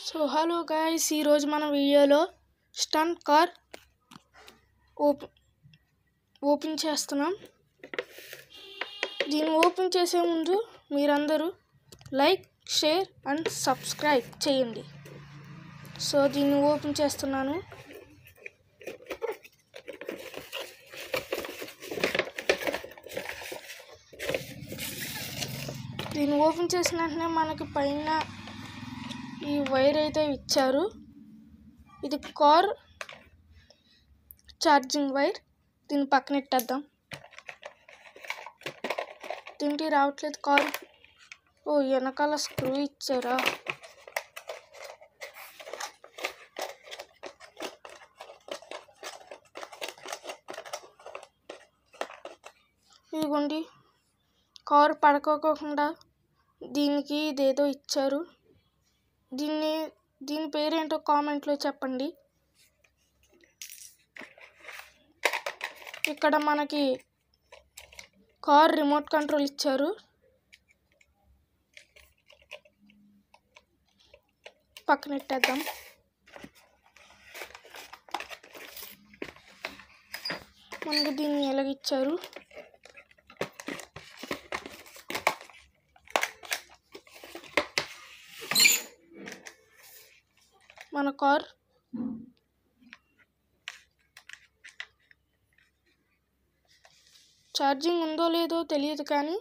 So hello guys, ఈరోజు మన వీడియోలో స్టంట్ కార్ ఓపెన్ చేస్తున్నాం. దీన్ని ఓపెన్ చేసే ముందు మీరందరూ లైక్, షేర్ అండ్ సబ్స్క్రైబ్ చేయండి. సో దీన్ని ఓపెన్ చేస్తున్నాను. దీన్ని ఓపెన్ చేసిన వెంటనే మనకి పైన ఈ వైర్ అయితే ఇచ్చారు. ఇది కార్ ఛార్జింగ్ వైర్. దీన్ని పక్కన పెట్టేద్దాం. దీనికి రావట్లేదు కార్. వెనకాల స్క్రూ ఇచ్చారా? ఇదిగోండి, కారు పడుకోకుండా దీనికి ఇదేదో ఇచ్చారు. దీని పేరేంటో కామెంట్లో చెప్పండి. ఇక్కడ మనకి కార్ రిమోట్ కంట్రోల్ ఇచ్చారు. పక్కన పెట్టేద్దాం. మనకి దీన్ని ఎలాగిచ్చారు? మన కార్ ఛార్జింగ్ ఉందో లేదో తెలియదు, కానీ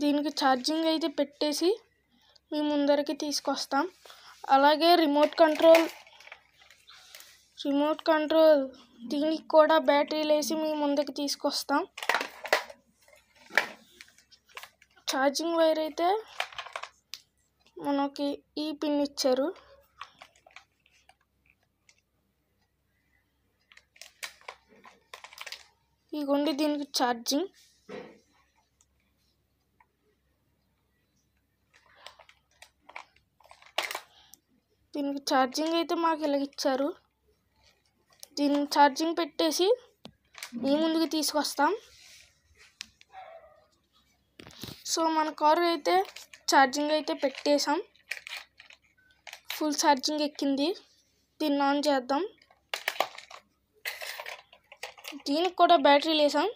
దీనికి ఛార్జింగ్ అయితే పెట్టేసి మీ ముందరికి తీసుకొస్తాం. అలాగే రిమోట్ కంట్రోల్ దీనికి కూడా బ్యాటరీలు వేసి మీ ముందుకు తీసుకొస్తాం. ఛార్జింగ్ వైర్ అయితే మనకి ఈ పిన్ ఇచ్చారు. ఇదిగోండి, దీనికి ఛార్జింగ్. దీనికి ఛార్జింగ్ అయితే మాకు ఇలాగ ఇచ్చారు. దీన్ని ఛార్జింగ్ పెట్టేసి మీ ముందుకు తీసుకొస్తాం. సో మన కారు అయితే ఛార్జింగ్ అయితే పెట్టేసాం. ఫుల్ ఛార్జింగ్ ఎక్కింది. దీన్ని ఆన్ చేద్దాం. దీనికి కూడా బ్యాటరీలు వేసాం.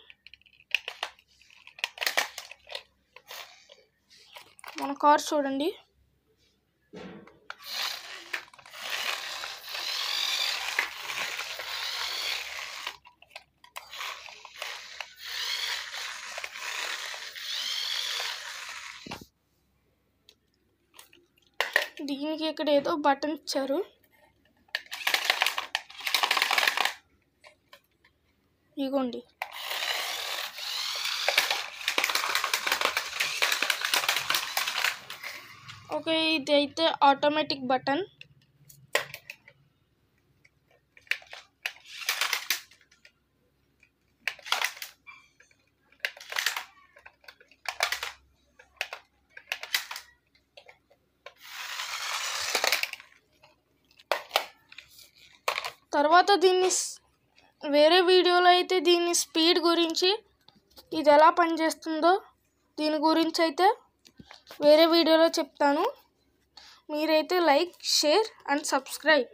మన కార్ చూడండి. దీనికి ఇక్కడ ఏదో బటన్ ఇచ్చారు. ఇగోండి, ఓకే, ఇది అయితే ఆటోమేటిక్ బటన్. తర్వాత దీన్ని వేరే వీడియోలో అయితే దీని స్పీడ్ గురించి, ఇది ఎలా పనిచేస్తుందో దీని గురించి అయితే వేరే వీడియోలో చెప్తాను. మీరైతే లైక్, షేర్ అండ్ సబ్స్క్రైబ్